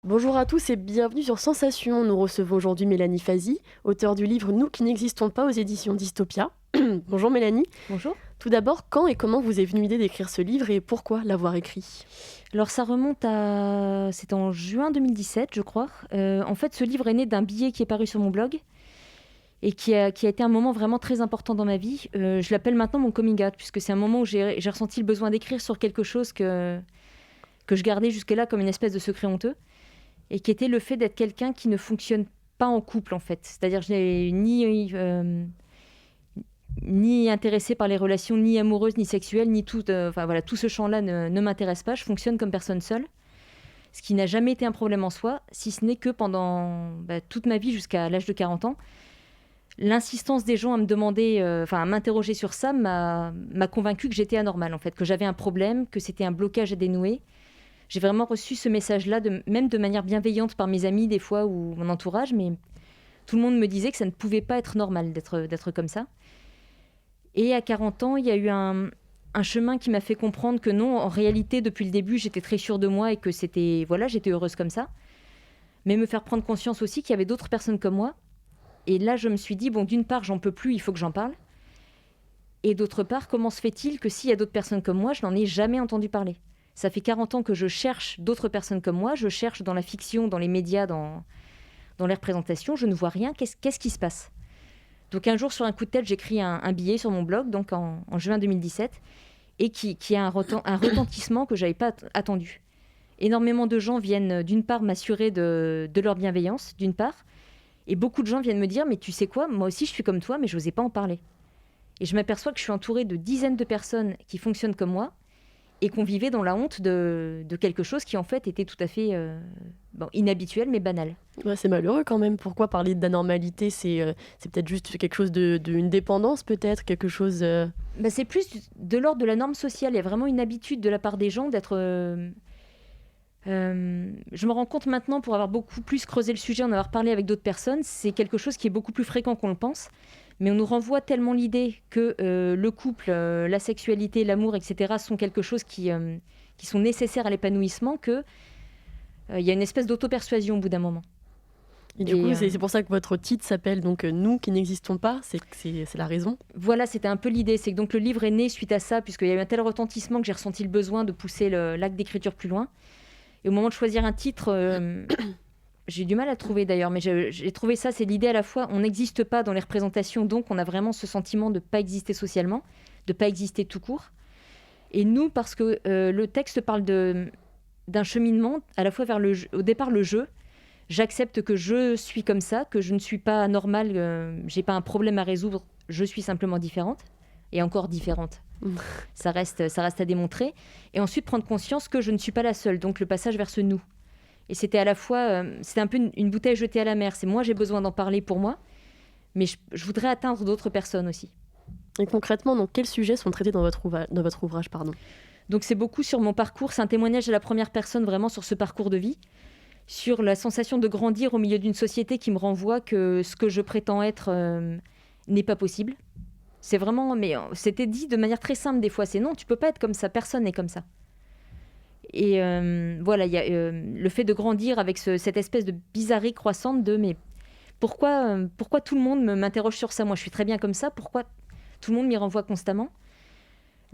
Bonjour à tous et bienvenue sur Sensation. Nous recevons aujourd'hui Mélanie Fazi, auteure du livre Nous qui n'existons pas aux éditions Dystopia. Bonjour Mélanie. Bonjour. Tout d'abord, quand et comment vous est venue l'idée d'écrire ce livre et pourquoi l'avoir écrit ? Alors ça remonte à... C'est en juin 2017, je crois. En fait, ce livre est né d'un billet qui est paru sur mon blog et qui a été un moment vraiment très important dans ma vie. Je l'appelle maintenant mon coming out, puisque c'est un moment où j'ai ressenti le besoin d'écrire sur quelque chose que je gardais jusque-là comme une espèce de secret honteux, et qui était le fait d'être quelqu'un qui ne fonctionne pas en couple, en fait. C'est-à-dire que je n'ai ni intéressée par les relations, ni amoureuses, ni sexuelles, ni tout... Enfin voilà, tout ce champ-là ne m'intéresse pas. Je fonctionne comme personne seule, ce qui n'a jamais été un problème en soi, si ce n'est que pendant toute ma vie, jusqu'à l'âge de 40 ans, l'insistance des gens à me demander, à m'interroger sur ça m'a convaincue que j'étais anormale, en fait, que j'avais un problème, que c'était un blocage à dénouer. J'ai vraiment reçu ce message-là, même de manière bienveillante par mes amis des fois ou mon entourage, mais tout le monde me disait que ça ne pouvait pas être normal d'être comme ça. Et à 40 ans, il y a eu un chemin qui m'a fait comprendre que non, en réalité, depuis le début, j'étais très sûre de moi et que j'étais heureuse comme ça. Mais me faire prendre conscience aussi qu'il y avait d'autres personnes comme moi. Et là, je me suis dit, bon, d'une part, j'en peux plus, il faut que j'en parle. Et d'autre part, comment se fait-il que s'il y a d'autres personnes comme moi, je n'en ai jamais entendu parler ? Ça fait 40 ans que je cherche d'autres personnes comme moi, je cherche dans la fiction, dans les médias, dans les représentations, je ne vois rien. Qu'est-ce qui se passe ? Donc un jour, sur un coup de tête, j'écris un billet sur mon blog, donc en juin 2017, et qui a un retentissement que je n'avais pas attendu. Énormément de gens viennent, d'une part, m'assurer de leur bienveillance, d'une part, et beaucoup de gens viennent me dire « Mais tu sais quoi, moi aussi je suis comme toi, mais je n'osais pas en parler ». Et je m'aperçois que je suis entourée de dizaines de personnes qui fonctionnent comme moi, et qu'on vivait dans la honte de quelque chose qui en fait était tout à fait inhabituel mais banal. Ouais, c'est malheureux quand même. Pourquoi parler d'anormalité ? C'est peut-être juste quelque chose d'une dépendance, peut-être quelque chose... C'est plus de l'ordre de la norme sociale. Il y a vraiment une habitude de la part des gens d'être... je me rends compte maintenant, pour avoir beaucoup plus creusé le sujet, en avoir parlé avec d'autres personnes, c'est quelque chose qui est beaucoup plus fréquent qu'on le pense. Mais on nous renvoie tellement l'idée que le couple, la sexualité, l'amour, etc. sont quelque chose qui sont nécessaires à l'épanouissement que il y a une espèce d'auto-persuasion au bout d'un moment. Et du coup, c'est pour ça que votre titre s'appelle donc « Nous qui n'existons pas », c'est la raison. Voilà, c'était un peu l'idée. C'est que donc, le livre est né suite à ça, puisqu'il y a eu un tel retentissement que j'ai ressenti le besoin de pousser l'acte d'écriture plus loin. Et au moment de choisir un titre... j'ai eu du mal à trouver d'ailleurs, mais j'ai trouvé ça, c'est l'idée à la fois, on n'existe pas dans les représentations, donc on a vraiment ce sentiment de ne pas exister socialement, de ne pas exister tout court. Et nous, parce que le texte parle d'un cheminement, à la fois vers au départ le jeu. J'accepte que je suis comme ça, que je ne suis pas normale, j'ai pas un problème à résoudre, je suis simplement différente, et encore différente. Ça reste à démontrer. Et ensuite prendre conscience que je ne suis pas la seule, donc le passage vers ce nous. Et c'était à la fois, c'était un peu une bouteille jetée à la mer. C'est moi, j'ai besoin d'en parler pour moi, mais je voudrais atteindre d'autres personnes aussi. Et concrètement, donc, quels sujets sont traités dans votre ouvrage, pardon ? Donc c'est beaucoup sur mon parcours, c'est un témoignage à la première personne vraiment sur ce parcours de vie, sur la sensation de grandir au milieu d'une société qui me renvoie que ce que je prétends être n'est pas possible. C'est vraiment, mais c'était dit de manière très simple des fois, c'est non, tu peux pas être comme ça, personne n'est comme ça. Et voilà, il y a le fait de grandir avec cette espèce de bizarrerie croissante de mais pourquoi tout le monde m'interroge sur ça ? Moi, je suis très bien comme ça. Pourquoi tout le monde m'y renvoie constamment ?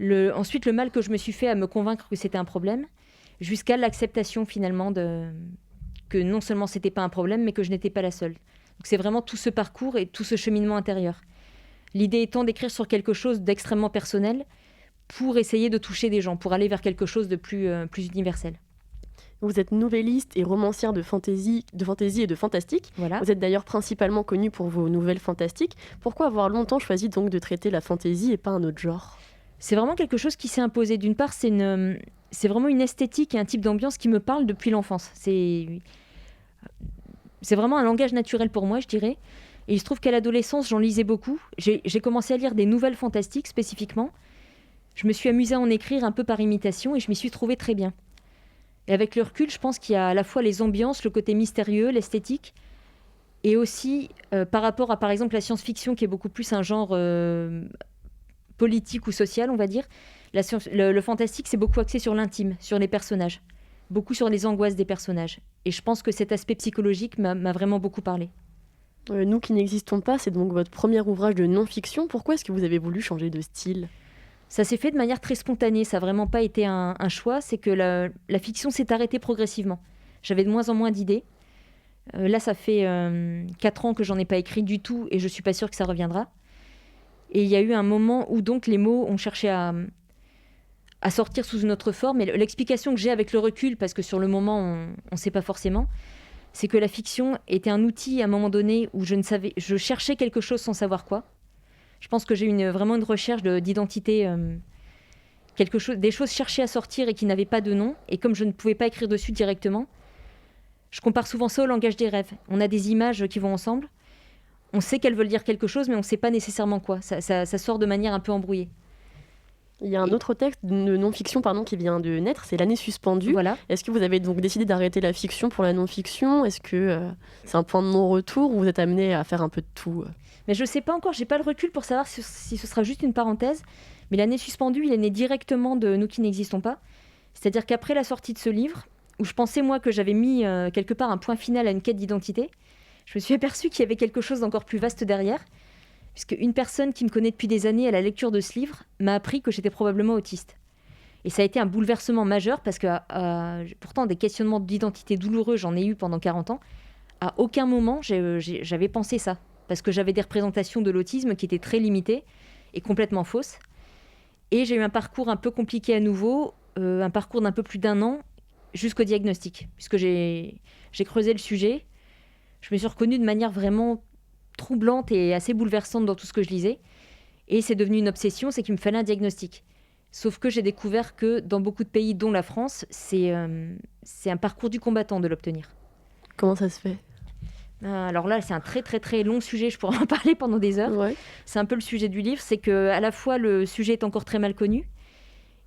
Ensuite, le mal que je me suis fait à me convaincre que c'était un problème, jusqu'à l'acceptation finalement que non seulement c'était pas un problème, mais que je n'étais pas la seule. Donc c'est vraiment tout ce parcours et tout ce cheminement intérieur. L'idée étant d'écrire sur quelque chose d'extrêmement personnel, pour essayer de toucher des gens, pour aller vers quelque chose de plus universel. Vous êtes nouvelliste et romancière de fantaisie et de fantastique. Voilà. Vous êtes d'ailleurs principalement connue pour vos nouvelles fantastiques. Pourquoi avoir longtemps choisi donc de traiter la fantaisie et pas un autre genre ? C'est vraiment quelque chose qui s'est imposé. D'une part, c'est vraiment une esthétique et un type d'ambiance qui me parle depuis l'enfance. C'est vraiment un langage naturel pour moi, je dirais. Et il se trouve qu'à l'adolescence, j'en lisais beaucoup. J'ai commencé à lire des nouvelles fantastiques spécifiquement. Je me suis amusée à en écrire un peu par imitation et je m'y suis trouvée très bien. Et avec le recul, je pense qu'il y a à la fois les ambiances, le côté mystérieux, l'esthétique, et aussi par rapport à, par exemple, la science-fiction, qui est beaucoup plus un genre politique ou social, on va dire. Le fantastique, c'est beaucoup axé sur l'intime, sur les personnages. beaucoup sur les angoisses des personnages. Et je pense que cet aspect psychologique m'a vraiment beaucoup parlé. Nous qui n'existons pas, c'est donc votre premier ouvrage de non-fiction. Pourquoi est-ce que vous avez voulu changer de style ? Ça s'est fait de manière très spontanée, ça n'a vraiment pas été un choix, c'est que la fiction s'est arrêtée progressivement. J'avais de moins en moins d'idées. Là, ça fait 4 ans que j'en ai pas écrit du tout et je suis pas sûre que ça reviendra. Et il y a eu un moment où donc les mots ont cherché à sortir sous une autre forme. Et l'explication que j'ai avec le recul, parce que sur le moment, on ne sait pas forcément, c'est que la fiction était un outil à un moment donné où je cherchais quelque chose sans savoir quoi. Je pense que j'ai eu vraiment une recherche d'identité, des choses cherchées à sortir et qui n'avaient pas de nom. Et comme je ne pouvais pas écrire dessus directement, je compare souvent ça au langage des rêves. On a des images qui vont ensemble. On sait qu'elles veulent dire quelque chose, mais on ne sait pas nécessairement quoi. Ça sort de manière un peu embrouillée. Il y a un autre texte de non-fiction qui vient de naître, c'est L'année suspendue. Voilà. Est-ce que vous avez donc décidé d'arrêter la fiction pour la non-fiction ? Est-ce que c'est un point de non-retour ou vous êtes amené à faire un peu de tout ? Mais je ne sais pas encore, je n'ai pas le recul pour savoir si ce sera juste une parenthèse. Mais L'année suspendue, il est né directement de Nous qui n'existons pas. C'est-à-dire qu'après la sortie de ce livre, où je pensais moi que j'avais mis quelque part un point final à une quête d'identité, je me suis aperçue qu'il y avait quelque chose d'encore plus vaste derrière, puisque une personne qui me connaît depuis des années à la lecture de ce livre m'a appris que j'étais probablement autiste. Et ça a été un bouleversement majeur, parce que pourtant des questionnements d'identité douloureux, j'en ai eu pendant 40 ans. À aucun moment j'avais pensé ça, parce que j'avais des représentations de l'autisme qui étaient très limitées et complètement fausses. Et j'ai eu un parcours un peu compliqué à nouveau, un parcours d'un peu plus d'1 an, jusqu'au diagnostic, puisque j'ai creusé le sujet. Je me suis reconnue de manière vraiment troublante et assez bouleversante dans tout ce que je lisais. Et c'est devenu une obsession, c'est qu'il me fallait un diagnostic. Sauf que j'ai découvert que dans beaucoup de pays, dont la France, c'est un parcours du combattant de l'obtenir. Comment ça se fait ? Alors là, c'est un très très très long sujet, je pourrais en parler pendant des heures. Ouais. C'est un peu le sujet du livre, c'est qu'à la fois le sujet est encore très mal connu,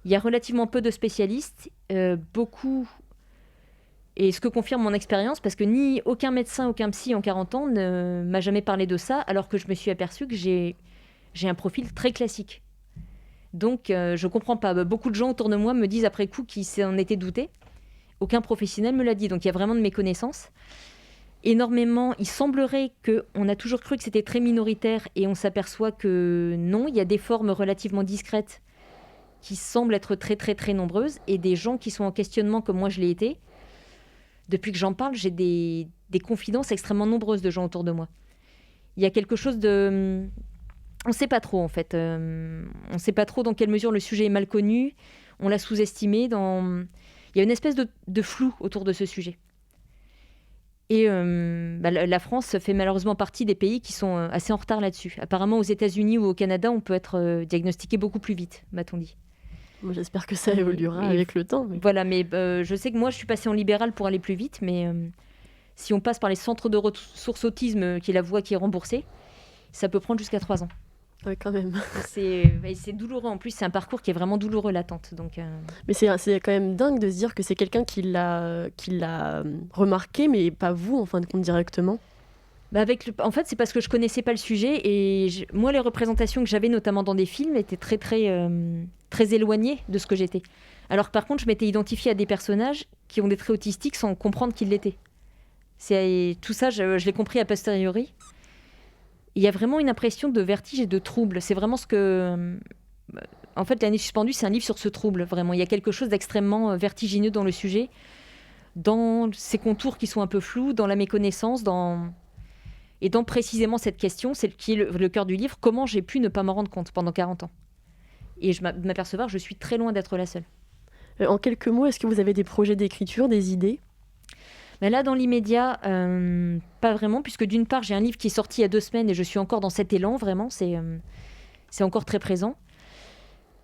il y a relativement peu de spécialistes, beaucoup, et ce que confirme mon expérience, parce que ni aucun médecin, aucun psy en 40 ans ne m'a jamais parlé de ça, alors que je me suis aperçue que j'ai un profil très classique. Donc je comprends pas. Beaucoup de gens autour de moi me disent après coup qu'ils s'en étaient doutés. Aucun professionnel me l'a dit, donc il y a vraiment de méconnaissance. Énormément, il semblerait qu'on a toujours cru que c'était très minoritaire et on s'aperçoit que non, il y a des formes relativement discrètes qui semblent être très très très nombreuses et des gens qui sont en questionnement comme moi je l'ai été. Depuis que j'en parle, j'ai des confidences extrêmement nombreuses de gens autour de moi. Il y a quelque chose de... On ne sait pas trop en fait. On ne sait pas trop dans quelle mesure le sujet est mal connu. On l'a sous-estimé. Il y a une espèce de flou autour de ce sujet. Et la France fait malheureusement partie des pays qui sont assez en retard là-dessus. Apparemment, aux États-Unis ou au Canada, on peut être diagnostiqué beaucoup plus vite, m'a-t-on dit. Moi, j'espère que ça évoluera avec le temps. Mais... Voilà, mais je sais que moi, je suis passée en libéral pour aller plus vite, mais si on passe par les centres de ressources autisme, qui est la voie qui est remboursée, ça peut prendre jusqu'à 3 ans. Ouais, quand même. C'est douloureux. En plus, c'est un parcours qui est vraiment douloureux, l'attente. Donc, Mais c'est quand même dingue de se dire que c'est quelqu'un qui l'a remarqué, mais pas vous, en fin de compte, directement. En fait, c'est parce que je connaissais pas le sujet et moi, les représentations que j'avais, notamment dans des films, étaient très, très, très éloignées de ce que j'étais. Alors, par contre, je m'étais identifiée à des personnages qui ont des traits autistiques sans comprendre qu'ils l'étaient. Tout ça, je l'ai compris a posteriori. Il y a vraiment une impression de vertige et de trouble. C'est vraiment ce que... En fait, L'année suspendue, c'est un livre sur ce trouble, vraiment. Il y a quelque chose d'extrêmement vertigineux dans le sujet, dans ses contours qui sont un peu flous, dans la méconnaissance, et dans précisément cette question, celle qui est le cœur du livre, comment j'ai pu ne pas m'en rendre compte pendant 40 ans. Et je m'apercevoir que je suis très loin d'être la seule. En quelques mots, est-ce que vous avez des projets d'écriture, des idées ? Mais là, dans l'immédiat, pas vraiment, puisque d'une part, j'ai un livre qui est sorti il y a 2 semaines et je suis encore dans cet élan, vraiment, c'est encore très présent.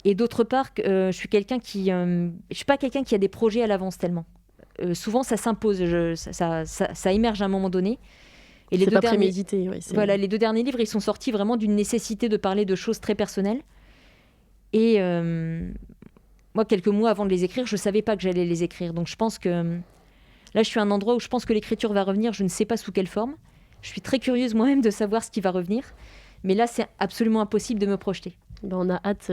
Et d'autre part, je suis pas quelqu'un qui a des projets à l'avance tellement. Souvent, ça s'impose, ça émerge à un moment donné. Et c'est pas prémédité. Oui, voilà, les 2 derniers livres, ils sont sortis vraiment d'une nécessité de parler de choses très personnelles. Et moi, quelques mois avant de les écrire, je savais pas que j'allais les écrire. Donc, je pense que... Là, je suis à un endroit où je pense que l'écriture va revenir. Je ne sais pas sous quelle forme. Je suis très curieuse moi-même de savoir ce qui va revenir. Mais là, c'est absolument impossible de me projeter. On a hâte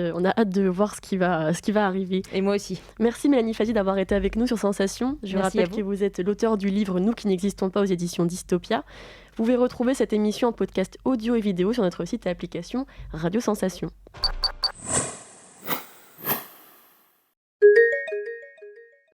de voir ce qui va arriver. Et moi aussi. Merci Mélanie Fazi d'avoir été avec nous sur Sensation. Je Merci rappelle que vous êtes l'auteur du livre Nous qui n'existons pas aux éditions Dystopia. Vous pouvez retrouver cette émission en podcast audio et vidéo sur notre site et application Radio Sensation.